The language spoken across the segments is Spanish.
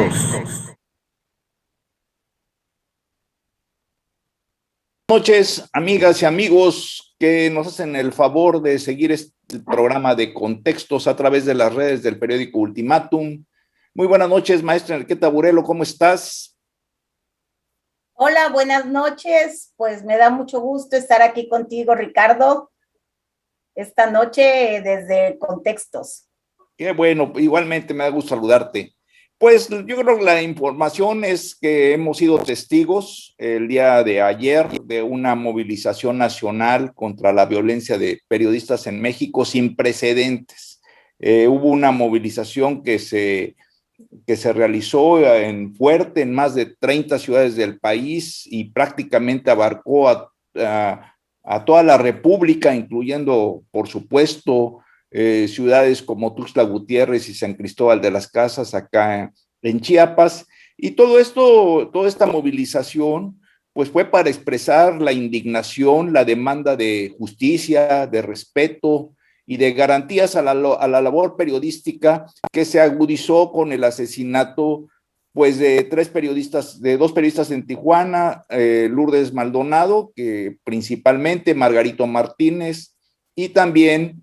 Buenas noches, amigas y amigos que nos hacen el favor de seguir este programa de Contextos a través de las redes del periódico Ultimátum. Muy buenas noches, maestra Enriqueta Burelo, ¿cómo estás? Hola, buenas noches. Pues me da mucho gusto estar aquí contigo, Ricardo, esta noche desde Contextos. Qué bueno, igualmente me da gusto saludarte. Pues yo creo que la información es que hemos sido testigos el día de ayer de una movilización nacional contra la violencia de periodistas en México sin precedentes. Hubo una movilización que se realizó en fuerte en más de 30 ciudades del país y prácticamente abarcó a toda la República, incluyendo, por supuesto, ciudades como Tuxtla Gutiérrez y San Cristóbal de las Casas, acá en Chiapas. Y todo esto, toda esta movilización, pues fue para expresar la indignación, la demanda de justicia, de respeto y de garantías a la labor periodística que se agudizó con el asesinato pues de dos periodistas en Tijuana, Lourdes Maldonado, que principalmente Margarito Martínez, y también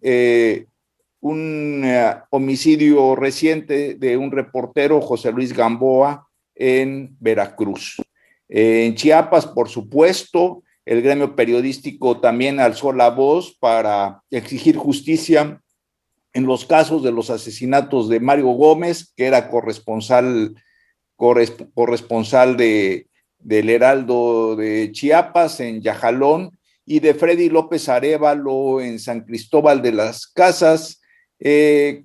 un homicidio reciente de un reportero, José Luis Gamboa, en Veracruz. En Chiapas, por supuesto, el gremio periodístico también alzó la voz para exigir justicia en los casos de los asesinatos de Mario Gómez, que era corresponsal del Heraldo de Chiapas en Yajalón, y de Freddy López Arévalo en San Cristóbal de las Casas, que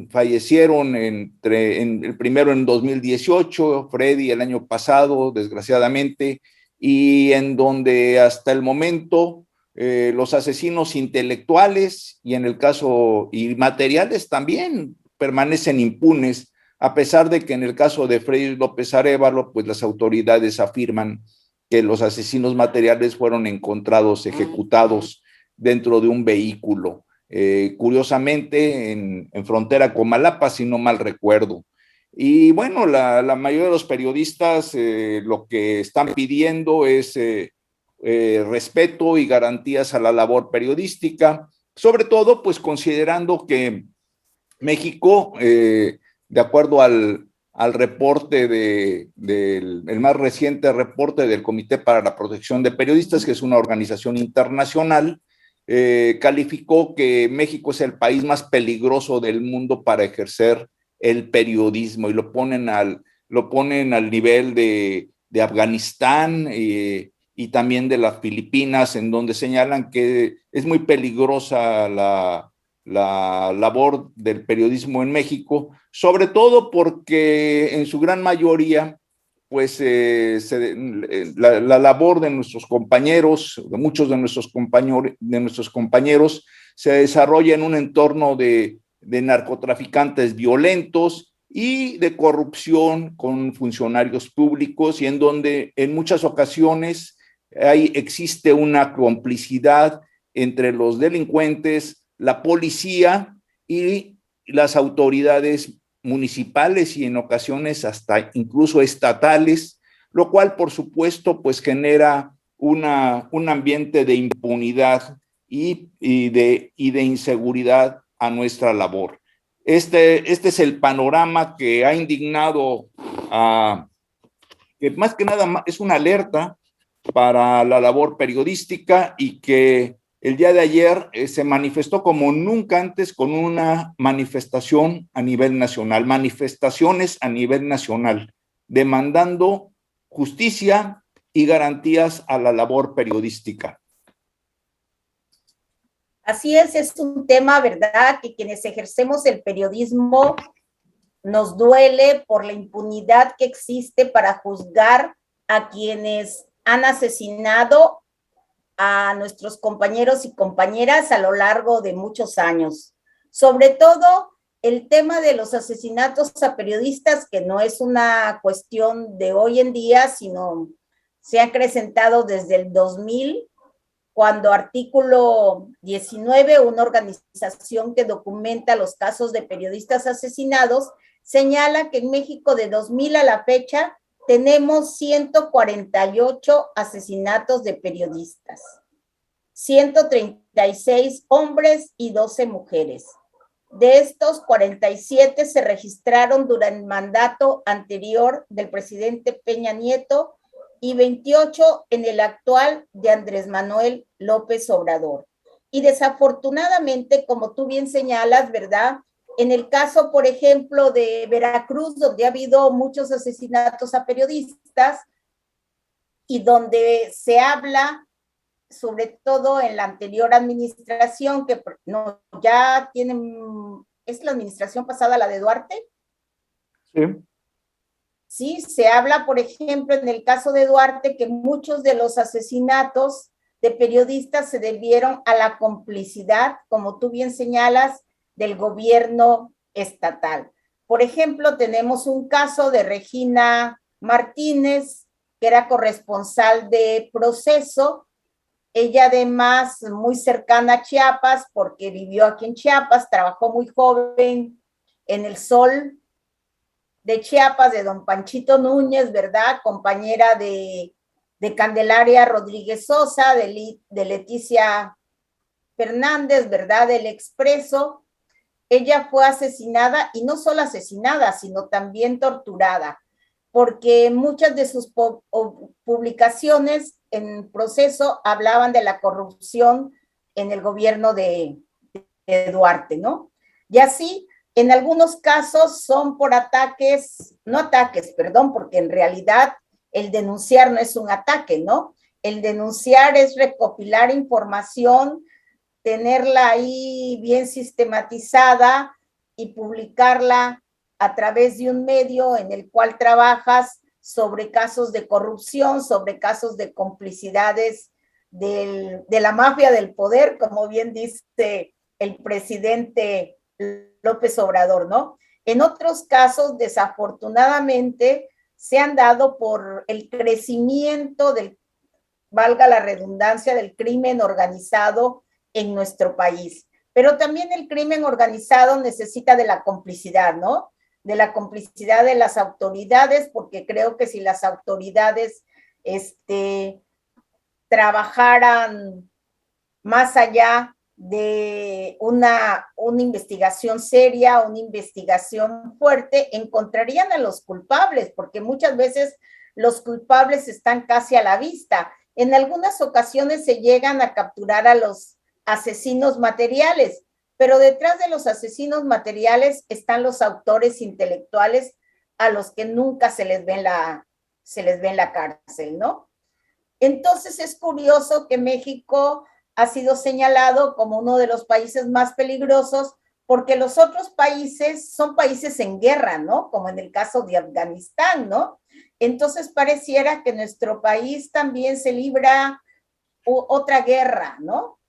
fallecieron el primero en 2018, Freddy el año pasado, desgraciadamente, y en donde hasta el momento los asesinos intelectuales y en el caso y materiales también permanecen impunes, a pesar de que en el caso de Freddy López Arévalo, pues las autoridades afirman que los asesinos materiales fueron encontrados ejecutados dentro de un vehículo, curiosamente en frontera con Malapa, si no mal recuerdo. Y bueno, la mayoría de los periodistas lo que están pidiendo es respeto y garantías a la labor periodística, sobre todo pues considerando que México, de acuerdo al reporte el más reciente reporte del Comité para la Protección de Periodistas, que es una organización internacional, calificó que México es el país más peligroso del mundo para ejercer el periodismo y lo ponen al nivel de Afganistán y también de las Filipinas, en donde señalan que es muy peligrosa la labor del periodismo en México, sobre todo porque en su gran mayoría, pues la labor de nuestros compañeros, de muchos de nuestros compañeros, se desarrolla en un entorno de narcotraficantes violentos y de corrupción con funcionarios públicos, y en donde en muchas ocasiones existe una complicidad entre los delincuentes, la policía y las autoridades municipales y en ocasiones hasta incluso estatales, lo cual por supuesto pues genera un ambiente de impunidad y de inseguridad a nuestra labor. Este es el panorama que ha indignado que más que nada es una alerta para la labor periodística, y que el día de ayer se manifestó como nunca antes con una manifestaciones a nivel nacional, demandando justicia y garantías a la labor periodística. Así es un tema, ¿verdad?, que quienes ejercemos el periodismo nos duele por la impunidad que existe para juzgar a quienes han asesinado a nuestros compañeros y compañeras a lo largo de muchos años. Sobre todo el tema de los asesinatos a periodistas, que no es una cuestión de hoy en día, sino se ha acrecentado desde el 2000, cuando Artículo 19, una organización que documenta los casos de periodistas asesinados, señala que en México de 2000 a la fecha tenemos 148 asesinatos de periodistas, 136 hombres y 12 mujeres. De estos, 47 se registraron durante el mandato anterior del presidente Peña Nieto y 28 en el actual de Andrés Manuel López Obrador. Y desafortunadamente, como tú bien señalas, ¿verdad? En el caso, por ejemplo, de Veracruz, donde ha habido muchos asesinatos a periodistas y donde se habla, sobre todo en la anterior administración, que no, ya tienen, ¿es la administración pasada la de Duarte? Sí. Sí, se habla, por ejemplo, en el caso de Duarte, que muchos de los asesinatos de periodistas se debieron a la complicidad, como tú bien señalas, del gobierno estatal. Por ejemplo, tenemos un caso de Regina Martínez, que era corresponsal de Proceso. Ella además muy cercana a Chiapas, porque vivió aquí en Chiapas, trabajó muy joven en El Sol de Chiapas, de don Panchito Núñez, ¿verdad? Compañera de Candelaria Rodríguez Sosa, de Leticia Fernández, ¿verdad? Del Expreso. Ella fue asesinada, y no solo asesinada, sino también torturada, porque muchas de sus publicaciones en Proceso hablaban de la corrupción en el gobierno de Duarte, ¿no? Y así, en algunos casos son por ataques, no ataques, perdón, porque en realidad el denunciar no es un ataque, ¿no? El denunciar es recopilar información, tenerla ahí bien sistematizada y publicarla a través de un medio en el cual trabajas sobre casos de corrupción, sobre casos de complicidades de la mafia del poder, como bien dice el presidente López Obrador, ¿no? En otros casos, desafortunadamente, se han dado por el crecimiento del, valga la redundancia, del crimen organizado en nuestro país. Pero también el crimen organizado necesita de la complicidad, ¿no? De la complicidad de las autoridades, porque creo que si las autoridades trabajaran más allá de una investigación seria, una investigación fuerte, encontrarían a los culpables, porque muchas veces los culpables están casi a la vista. En algunas ocasiones se llegan a capturar a los asesinos materiales, pero detrás de los asesinos materiales están los autores intelectuales a los que nunca se les ve en la cárcel, ¿no? Entonces es curioso que México ha sido señalado como uno de los países más peligrosos, porque los otros países son países en guerra, ¿no? Como en el caso de Afganistán, ¿no? Entonces pareciera que nuestro país también se libra otra guerra, ¿no?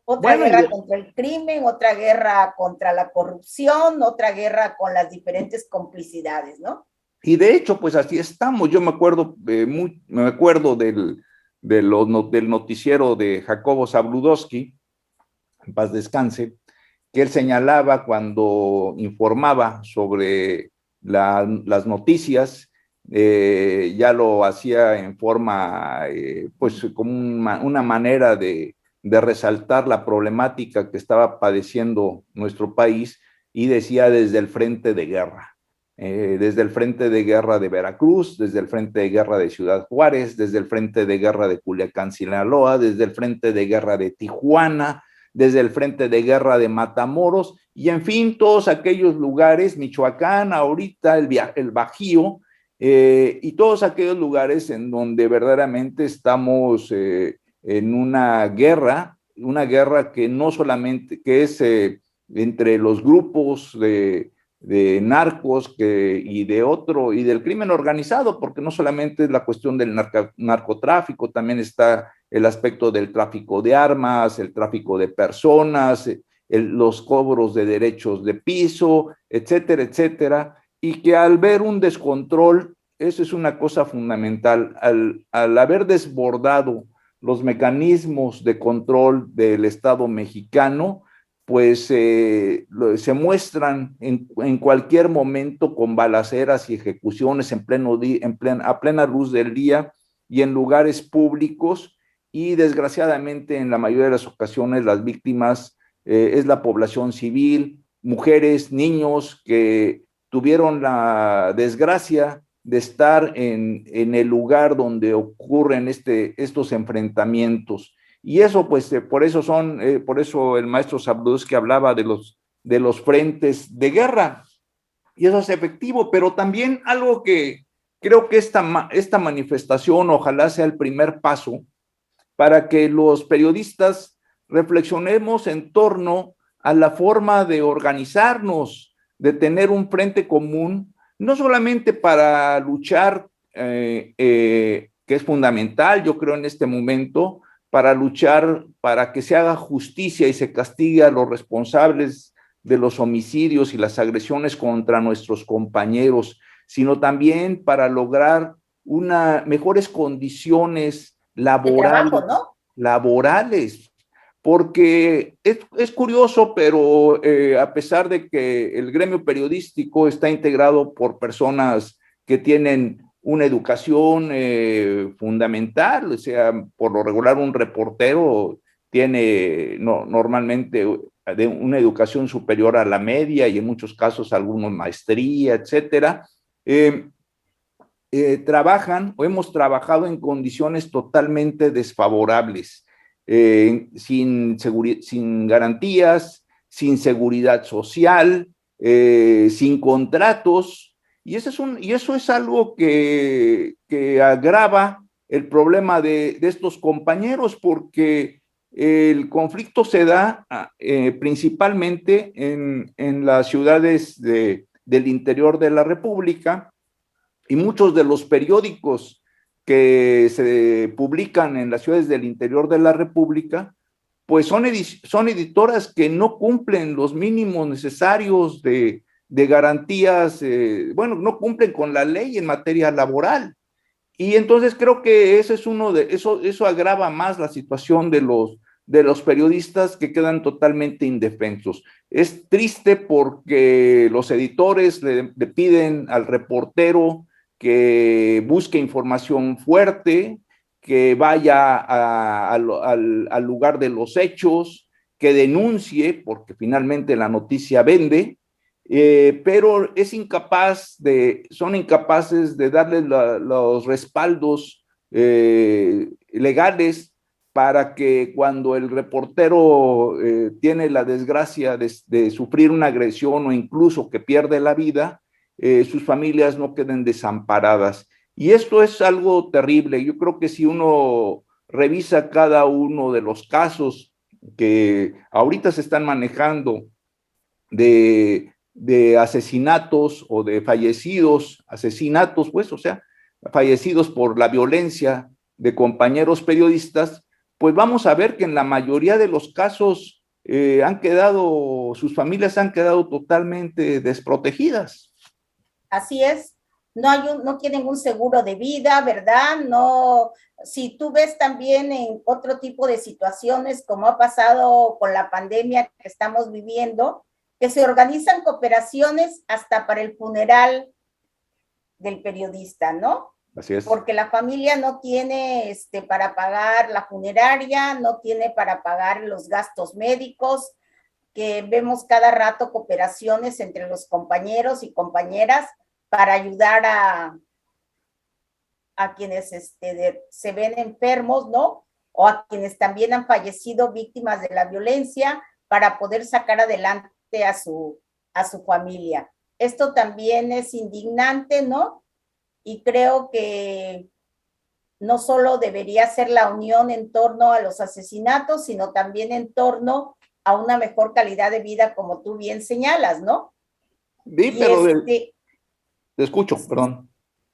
Otra guerra contra el crimen, otra guerra contra la corrupción, otra guerra con las diferentes complicidades, ¿no? Y de hecho, pues así estamos. Yo me acuerdo, del noticiero de Jacobo Zabludowski, en paz descanse, que él señalaba cuando informaba sobre las noticias, ya lo hacía en forma, pues como una manera de resaltar la problemática que estaba padeciendo nuestro país, y decía desde el frente de guerra. Desde el frente de guerra de Veracruz, desde el frente de guerra de Ciudad Juárez, desde el frente de guerra de Culiacán, Sinaloa, desde el frente de guerra de Tijuana, desde el frente de guerra de Matamoros, y en fin, todos aquellos lugares, Michoacán, ahorita el Bajío, y todos aquellos lugares en donde verdaderamente estamos en una guerra que no solamente, que es entre los grupos de narcos y del crimen organizado, porque no solamente es la cuestión del narcotráfico, también está el aspecto del tráfico de armas, el tráfico de personas, los cobros de derechos de piso, etcétera, etcétera, y que al ver un descontrol, eso es una cosa fundamental, al haber desbordado los mecanismos de control del Estado mexicano, pues se muestran en cualquier momento con balaceras y ejecuciones a plena luz del día y en lugares públicos, y desgraciadamente en la mayoría de las ocasiones las víctimas es la población civil, mujeres, niños que tuvieron la desgracia de estar en el lugar donde ocurren estos enfrentamientos. Y eso, pues, por eso el maestro Sabludowski hablaba de los frentes de guerra. Y eso es efectivo, pero también algo que creo que esta manifestación ojalá sea el primer paso para que los periodistas reflexionemos en torno a la forma de organizarnos, de tener un frente común, no solamente para luchar, que es fundamental, yo creo, en este momento, para luchar para que se haga justicia y se castigue a los responsables de los homicidios y las agresiones contra nuestros compañeros, sino también para lograr mejores condiciones de trabajo, ¿no? laborales, porque es curioso, pero a pesar de que el gremio periodístico está integrado por personas que tienen una educación fundamental, o sea, por lo regular un reportero tiene normalmente una educación superior a la media y en muchos casos algunos maestría, etcétera. Trabajan o hemos trabajado en condiciones totalmente desfavorables, sin garantías, sin seguridad social, sin contratos, y eso es algo que agrava el problema de estos compañeros, porque el conflicto se da principalmente en las ciudades del interior de la República, y muchos de los periódicos que se publican en las ciudades del interior de la República, pues son editoras que no cumplen los mínimos necesarios de garantías, bueno, no cumplen con la ley en materia laboral. Y entonces creo que ese es eso agrava más la situación de los periodistas que quedan totalmente indefensos. Es triste porque los editores le piden al reportero que busque información fuerte, que vaya al lugar de los hechos, que denuncie, porque finalmente la noticia vende, pero son incapaces de darle los respaldos legales para que cuando el reportero tiene la desgracia de sufrir una agresión o incluso que pierde la vida, sus familias no queden desamparadas. Y esto es algo terrible. Yo creo que si uno revisa cada uno de los casos que ahorita se están manejando de asesinatos o de asesinatos, pues, o sea, fallecidos por la violencia de compañeros periodistas, pues vamos a ver que en la mayoría de los casos sus familias han quedado totalmente desprotegidas. Así es, no tienen un seguro de vida, ¿verdad? No, si tú ves también en otro tipo de situaciones, como ha pasado con la pandemia que estamos viviendo, que se organizan cooperaciones hasta para el funeral del periodista, ¿no? Así es. Porque la familia no tiene para pagar la funeraria, no tiene para pagar los gastos médicos, que vemos cada rato cooperaciones entre los compañeros y compañeras para ayudar a quienes se ven enfermos, ¿no? O a quienes también han fallecido víctimas de la violencia para poder sacar adelante a su familia. Esto también es indignante, ¿no? Y creo que no solo debería ser la unión en torno a los asesinatos, sino también en torno a una mejor calidad de vida, como tú bien señalas, ¿no? Sí, pero te escucho, perdón.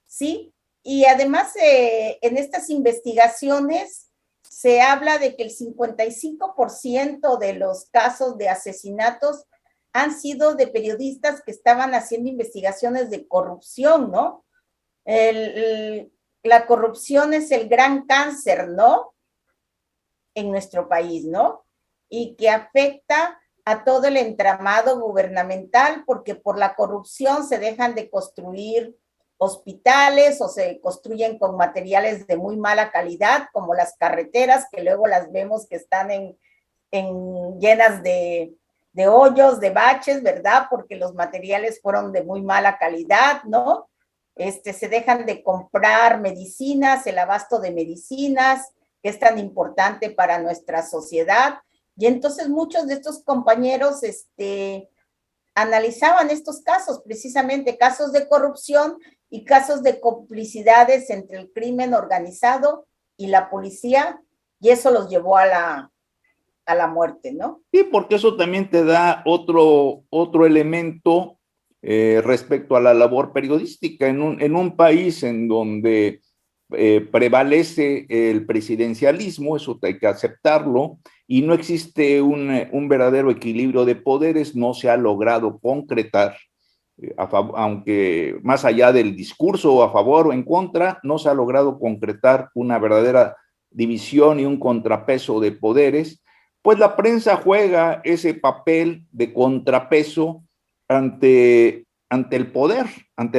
Sí, y además en estas investigaciones se habla de que el 55% de los casos de asesinatos han sido de periodistas que estaban haciendo investigaciones de corrupción, ¿no? La corrupción es el gran cáncer, ¿no? En nuestro país, ¿no? Y que afecta a todo el entramado gubernamental, porque por la corrupción se dejan de construir hospitales o se construyen con materiales de muy mala calidad, como las carreteras, que luego las vemos que están llenas de hoyos, de baches, ¿verdad? Porque los materiales fueron de muy mala calidad, ¿no? Se dejan de comprar medicinas, el abasto de medicinas, que es tan importante para nuestra sociedad. Y entonces muchos de estos compañeros analizaban estos casos, precisamente casos de corrupción y casos de complicidades entre el crimen organizado y la policía, y eso los llevó a la muerte, ¿no? Sí, porque eso también te da otro elemento respecto a la labor periodística en un país en donde prevalece el presidencialismo, eso hay que aceptarlo, y no existe un verdadero equilibrio de poderes, no se ha logrado concretar, aunque más allá del discurso a favor o en contra, no se ha logrado concretar una verdadera división y un contrapeso de poderes, pues la prensa juega ese papel de contrapeso ante el poder, ante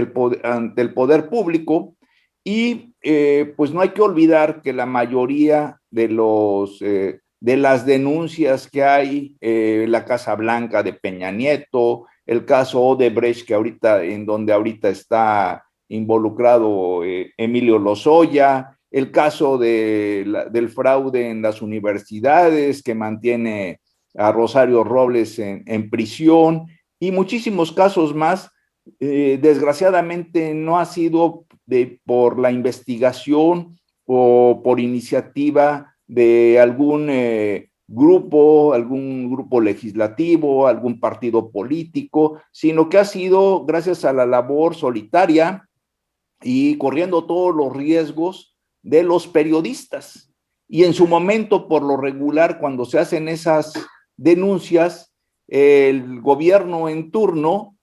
el poder público, y pues no hay que olvidar que la mayoría de las denuncias que hay, la Casa Blanca de Peña Nieto, el caso Odebrecht, en donde ahorita está involucrado Emilio Lozoya, el caso del fraude en las universidades que mantiene a Rosario Robles en prisión, y muchísimos casos más. Desgraciadamente no ha sido por la investigación o por iniciativa de algún algún grupo legislativo, algún partido político, sino que ha sido gracias a la labor solitaria y corriendo todos los riesgos de los periodistas. Y en su momento, por lo regular, cuando se hacen esas denuncias, el gobierno en turno,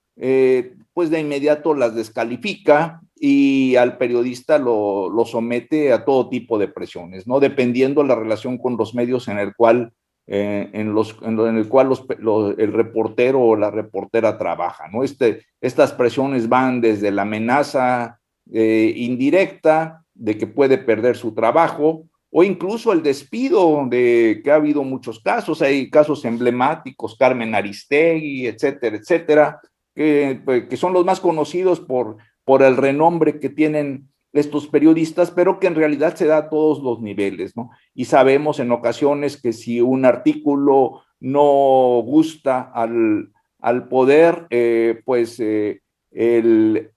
pues de inmediato las descalifica y al periodista lo somete a todo tipo de presiones, ¿no? Dependiendo la relación con los medios en el cual el reportero o la reportera trabaja, ¿no? Estas presiones van desde la amenaza indirecta de que puede perder su trabajo, o incluso el despido, que ha habido muchos casos, hay casos emblemáticos, Carmen Aristegui, etcétera, etcétera, que son los más conocidos por el renombre que tienen estos periodistas, pero que en realidad se da a todos los niveles, ¿no? Y sabemos en ocasiones que si un artículo no gusta al poder, pues el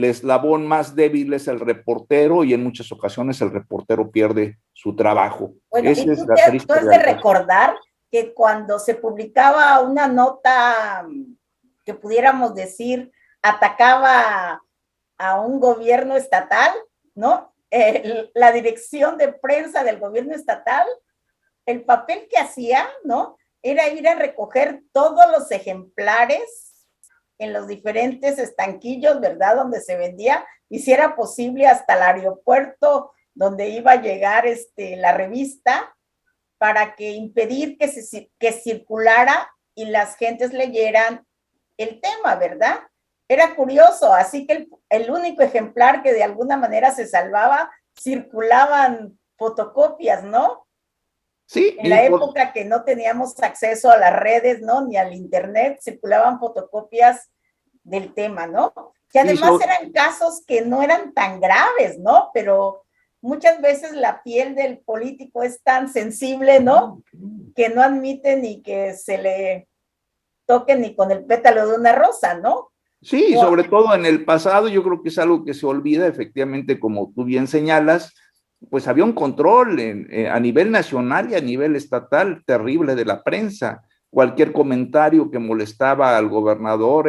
eslabón más débil es el reportero, y en muchas ocasiones el reportero pierde su trabajo. Bueno, Esa y es la triste tú has de recordar que cuando se publicaba una nota que pudiéramos decir atacaba a un gobierno estatal, ¿no? La dirección de prensa del gobierno estatal, el papel que hacía, ¿no? Era ir a recoger todos los ejemplares en los diferentes estanquillos, ¿verdad? Donde se vendía, y si era posible hasta el aeropuerto donde iba a llegar la revista, para que impedir que circulara y las gentes leyeran el tema, ¿verdad? Era curioso, así que el único ejemplar que de alguna manera se salvaba, circulaban fotocopias, ¿no? Sí, en la época que no teníamos acceso a las redes, ¿no? Ni al internet, circulaban fotocopias del tema, ¿no? Que además eran casos que no eran tan graves, ¿no? Pero muchas veces la piel del político es tan sensible, ¿no? Que no admite ni que se le toque ni con el pétalo de una rosa, ¿no? Sí, sobre todo en el pasado, yo creo que es algo que se olvida, efectivamente, como tú bien señalas, pues había un control a nivel nacional y a nivel estatal terrible de la prensa. Cualquier comentario que molestaba al gobernador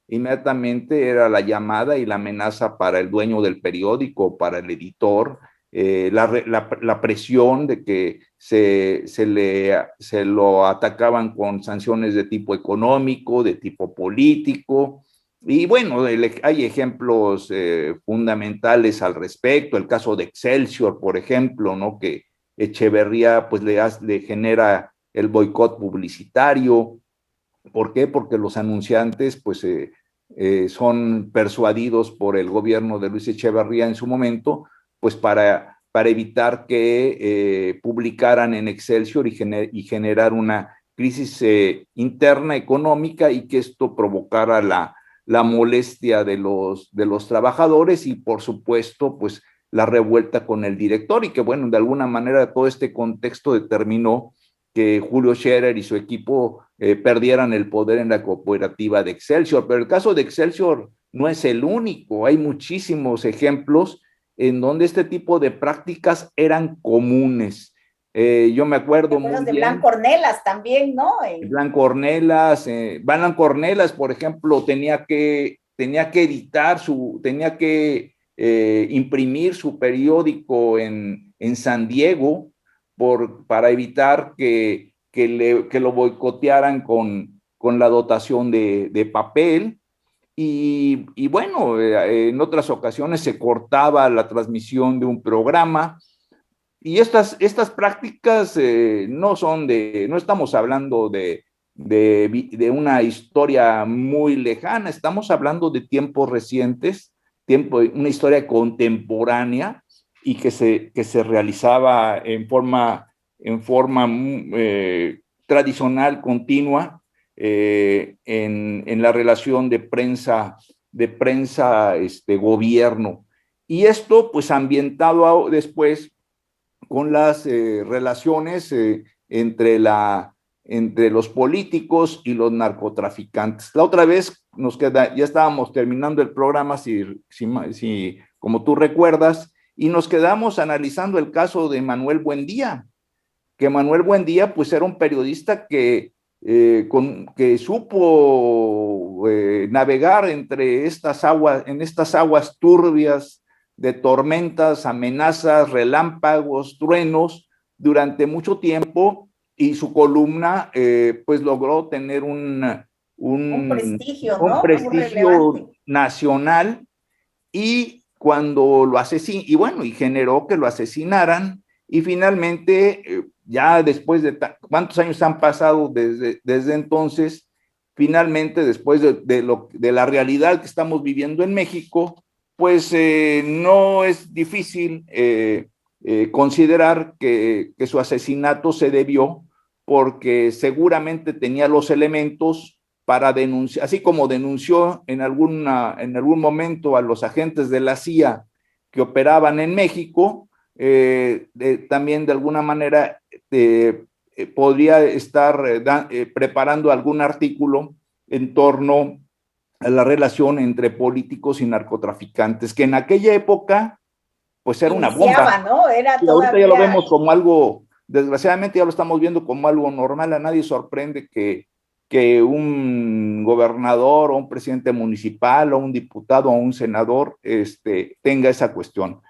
inmediatamente era la llamada y la amenaza para el dueño del periódico, para el editor, la presión de que se lo atacaban con sanciones de tipo económico, de tipo político. Y bueno, hay ejemplos fundamentales al respecto, el caso de Excelsior, por ejemplo, ¿no? Que Echeverría pues le genera el boicot publicitario. ¿Por qué? Porque los anunciantes pues son persuadidos por el gobierno de Luis Echeverría en su momento, pues para evitar que publicaran en Excelsior y generar una crisis interna económica y que esto provocara la molestia de los trabajadores y por supuesto pues la revuelta con el director y que bueno, de alguna manera todo este contexto determinó que Julio Scherer y su equipo perdieran el poder en la cooperativa de Excelsior, pero el caso de Excelsior no es el único, hay muchísimos ejemplos en donde este tipo de prácticas eran comunes. Yo me acuerdo muy de bien. Blanco Ornelas también, ¿no? Blanco Ornelas, Blanco Ornelas, por ejemplo, tenía que editar tenía que imprimir su periódico en San Diego para evitar que lo boicotearan con la dotación de papel. Y bueno, en otras ocasiones se cortaba la transmisión de un programa. Y estas prácticas no estamos hablando de una historia muy lejana, estamos hablando de tiempos recientes, una historia contemporánea y que se realizaba en forma tradicional, continua, en la relación de prensa gobierno. Y esto, pues, ambientado después con las relaciones entre los políticos y los narcotraficantes. La otra vez ya estábamos terminando el programa, si como tú recuerdas, y nos quedamos analizando el caso de Manuel Buendía, que Manuel Buendía pues era un periodista que supo navegar en estas aguas turbias de tormentas, amenazas, relámpagos, truenos durante mucho tiempo, y su columna pues logró tener un prestigio, ¿no? prestigio nacional, y cuando lo asesinó, y bueno, y generó que lo asesinaran, y finalmente, ya después de cuántos años han pasado desde entonces, finalmente, después de la realidad que estamos viviendo en México, pues no es difícil considerar que su asesinato se debió porque seguramente tenía los elementos para denunciar, así como denunció en algún momento a los agentes de la CIA que operaban en México, también de alguna manera podría estar preparando algún artículo en torno a la relación entre políticos y narcotraficantes, que en aquella época pues era una bomba, ¿no? Era y ahorita ya lo vemos como algo, desgraciadamente ya lo estamos viendo como algo normal. A nadie sorprende que un gobernador o un presidente municipal o un diputado o un senador tenga esa cuestión.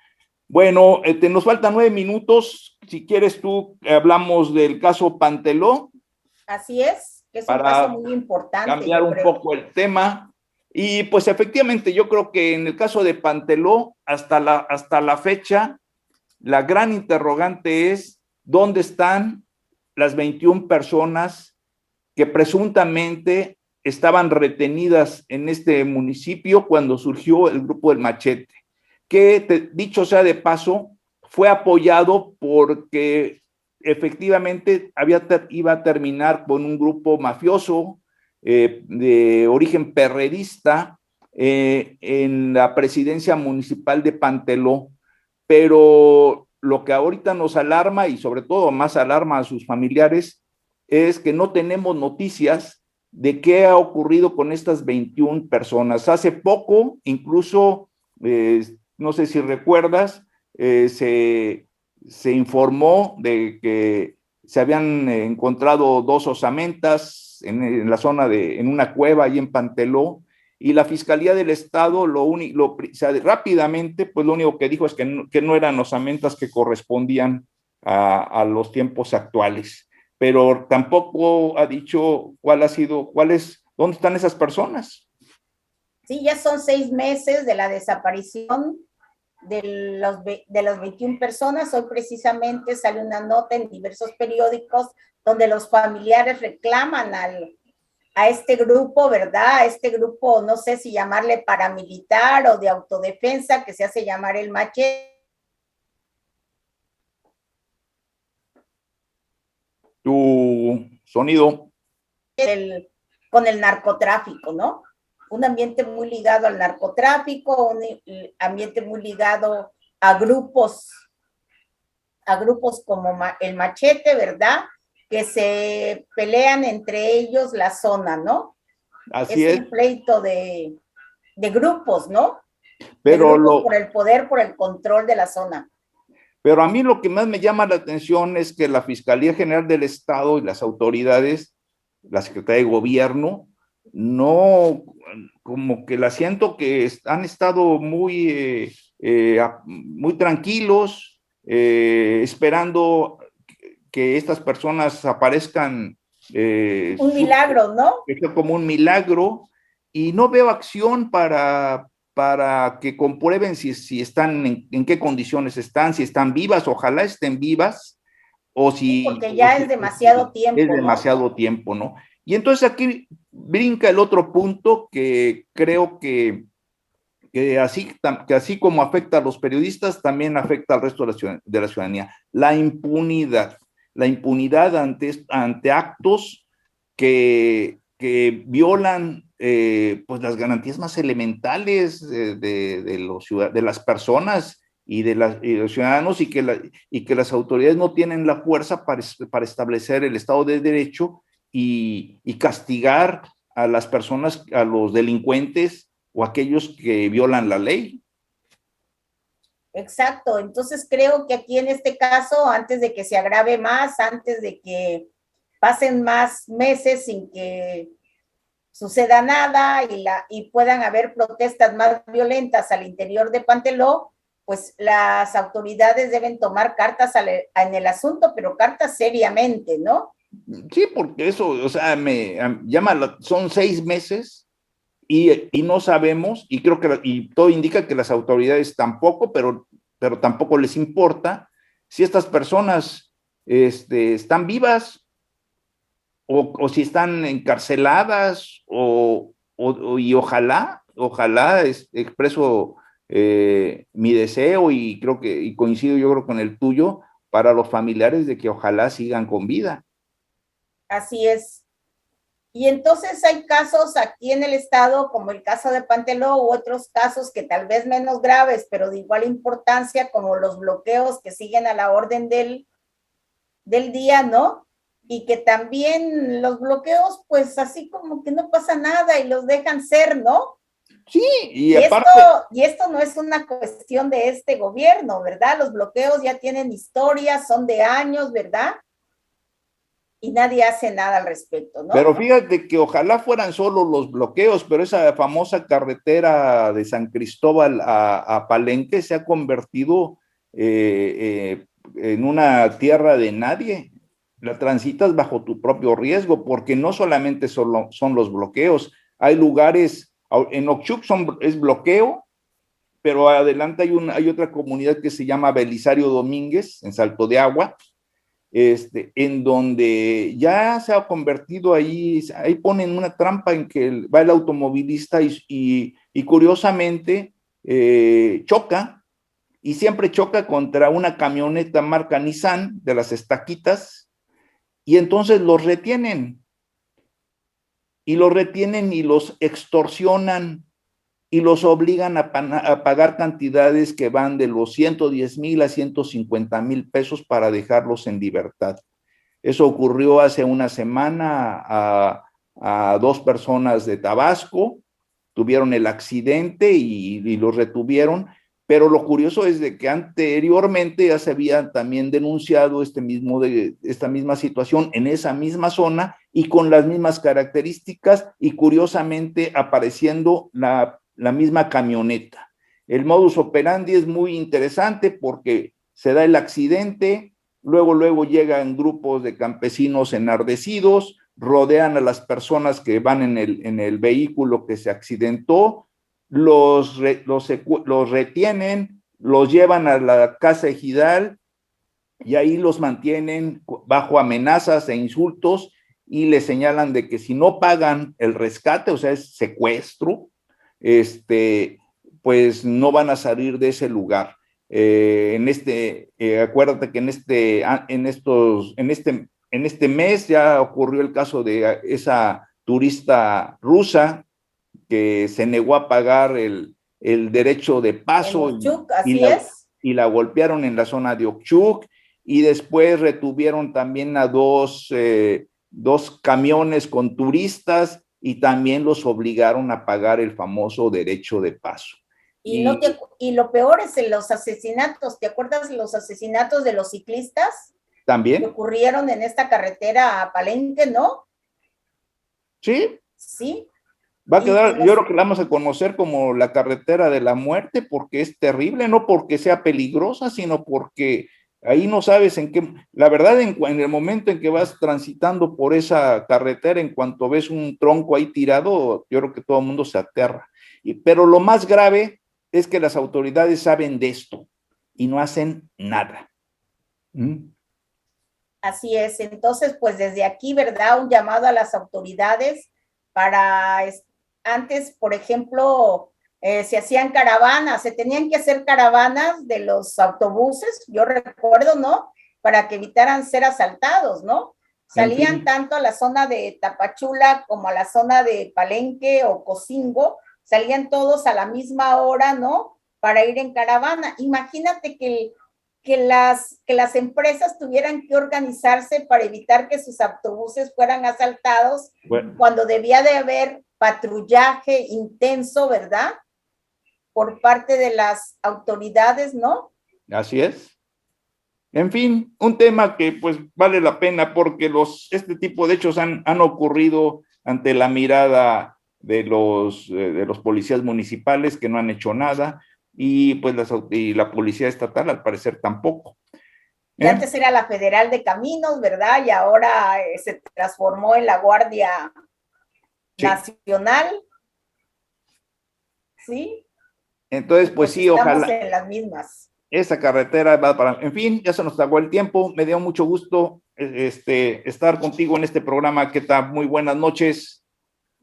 Bueno, nos faltan 9 minutos. Si quieres tú, hablamos del caso Panteló. Así es, que es un caso muy importante. Cambiar un poco el tema. Y pues efectivamente yo creo que en el caso de Panteló, hasta la fecha, la gran interrogante es ¿dónde están las 21 personas que presuntamente estaban retenidas en este municipio cuando surgió el grupo del Machete? Que, dicho sea de paso, fue apoyado porque efectivamente iba a terminar con un grupo mafioso de origen perredista en la presidencia municipal de Panteló. Pero lo que ahorita nos alarma, y sobre todo más alarma a sus familiares, es que no tenemos noticias de qué ha ocurrido con estas 21 personas. Hace poco, incluso, no sé si recuerdas, se informó de que se habían encontrado 2 osamentas en la zona en una cueva ahí en Panteló, y la Fiscalía del Estado rápidamente, pues lo único que dijo es que no eran osamentas que correspondían a los tiempos actuales, pero tampoco ha dicho dónde están esas personas. Sí, ya son 6 meses de la desaparición de las 21 personas, hoy precisamente sale una nota en diversos periódicos donde los familiares reclaman a este grupo, ¿verdad? A este grupo, no sé si llamarle paramilitar o de autodefensa, que se hace llamar el Machete. Tu sonido. Con el narcotráfico, ¿no? Un ambiente muy ligado al narcotráfico, un ambiente muy ligado a grupos como el Machete, ¿verdad? Que se pelean entre ellos la zona, ¿no? Así es. Un pleito de grupos, ¿no? Pero de grupos por el poder, por el control de la zona. Pero a mí lo que más me llama la atención es que la Fiscalía General del Estado y las autoridades, la Secretaría de Gobierno, no, como que la siento que han estado muy tranquilos, esperando que estas personas aparezcan. Un milagro, ¿no? Como un milagro, y no veo acción para que comprueben si están, en qué condiciones están, si están vivas, ojalá estén vivas, o si... Porque ya es demasiado tiempo, es demasiado tiempo, ¿no? Y entonces aquí brinca el otro punto que creo que así como afecta a los periodistas, también afecta al resto de la ciudadanía. La impunidad ante actos que violan pues las garantías más elementales de las personas y de los ciudadanos, y que las autoridades no tienen la fuerza para establecer el Estado de Derecho y castigar a las personas, a los delincuentes o aquellos que violan la ley. Exacto, entonces creo que aquí en este caso, antes de que se agrave más, antes de que pasen más meses sin que suceda nada y puedan haber protestas más violentas al interior de Panteló, pues las autoridades deben tomar cartas en el asunto, pero cartas seriamente, ¿no? Sí, porque eso, o sea, me llama, son 6 meses y no sabemos, y creo que y todo indica que las autoridades tampoco, pero tampoco les importa si estas personas están vivas o si están encarceladas y ojalá expreso mi deseo, y creo que y coincido yo creo con el tuyo, para los familiares, de que ojalá sigan con vida. Así es. Y entonces hay casos aquí en el estado, como el caso de Panteló, u otros casos que tal vez menos graves, pero de igual importancia, como los bloqueos que siguen a la orden del día, ¿no? Y que también los bloqueos, pues así como que no pasa nada y los dejan ser, ¿no? Sí, y aparte... esto no es una cuestión de este gobierno, ¿verdad? Los bloqueos ya tienen historia, son de años, ¿verdad? Y nadie hace nada al respecto, ¿no? Pero fíjate que ojalá fueran solo los bloqueos, pero esa famosa carretera de San Cristóbal a Palenque se ha convertido en una tierra de nadie. La transitas bajo tu propio riesgo, porque no solamente son los bloqueos, hay lugares, en Ochuc es bloqueo, pero adelante hay otra comunidad que se llama Belisario Domínguez, en Salto de Agua, en donde ya se ha convertido ahí ponen una trampa en que va el automovilista y curiosamente choca, y siempre choca contra una camioneta marca Nissan de las estaquitas, y entonces los retienen y los extorsionan y los obligan a pagar cantidades que van de los 110,000 a 150,000 pesos para dejarlos en libertad. Eso ocurrió hace una semana a 2 personas de Tabasco, tuvieron el accidente y los retuvieron, pero lo curioso es de que anteriormente ya se había también denunciado esta misma situación en esa misma zona y con las mismas características, y curiosamente apareciendo la misma camioneta. El modus operandi es muy interesante porque se da el accidente, luego llegan grupos de campesinos enardecidos, rodean a las personas que van en el vehículo que se accidentó, los retienen, los llevan a la casa ejidal y ahí los mantienen bajo amenazas e insultos y les señalan de que si no pagan el rescate, o sea, es secuestro, pues no van a salir de ese lugar. Acuérdate que en este mes ya ocurrió el caso de esa turista rusa que se negó a pagar el derecho de paso Okchuk, así es. Y la golpearon en la zona de Okchuk, y después retuvieron también a dos camiones con turistas y también los obligaron a pagar el famoso derecho de paso. Y lo peor es en los asesinatos. ¿Te acuerdas de los asesinatos de los ciclistas? También. Que ocurrieron en esta carretera a Palenque, ¿no? Sí. Sí. Va a quedar, yo creo que la vamos a conocer como la carretera de la muerte, porque es terrible, no porque sea peligrosa, sino porque ahí no sabes en qué, la verdad, en el momento en que vas transitando por esa carretera, en cuanto ves un tronco ahí tirado, yo creo que todo el mundo se aterra. Pero lo más grave es que las autoridades saben de esto y no hacen nada. Así es. Entonces, pues desde aquí, ¿verdad? Un llamado a las autoridades para, antes, por ejemplo, se hacían caravanas, se tenían que hacer caravanas de los autobuses, yo recuerdo, ¿no? Para que evitaran ser asaltados, ¿no? Salían tanto a la zona de Tapachula como a la zona de Palenque o Cocingo, salían todos a la misma hora, ¿no? Para ir en caravana. Imagínate que las empresas tuvieran que organizarse para evitar que sus autobuses fueran asaltados, cuando debía de haber patrullaje intenso, ¿verdad? Por parte de las autoridades, ¿no? Así es. En fin, un tema que pues vale la pena porque este tipo de hechos han ocurrido ante la mirada de los policías municipales, que no han hecho nada, y pues la policía estatal al parecer tampoco. Que antes era la Federal de Caminos, ¿verdad? Y ahora se transformó en la Guardia Nacional. ¿Sí? Entonces, pues sí, estamos ojalá. En las mismas. Esa carretera va para. En fin, ya se nos acabó el tiempo. Me dio mucho gusto estar contigo en este programa. ¿Qué tal? Muy buenas noches.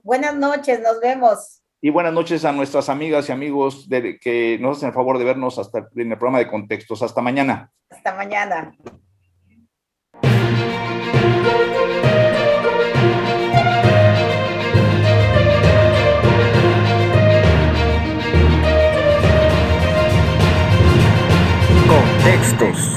Buenas noches, nos vemos. Y buenas noches a nuestras amigas y amigos que nos hacen el favor de vernos en el programa de Contextos. Hasta mañana. Hasta mañana. Contextos.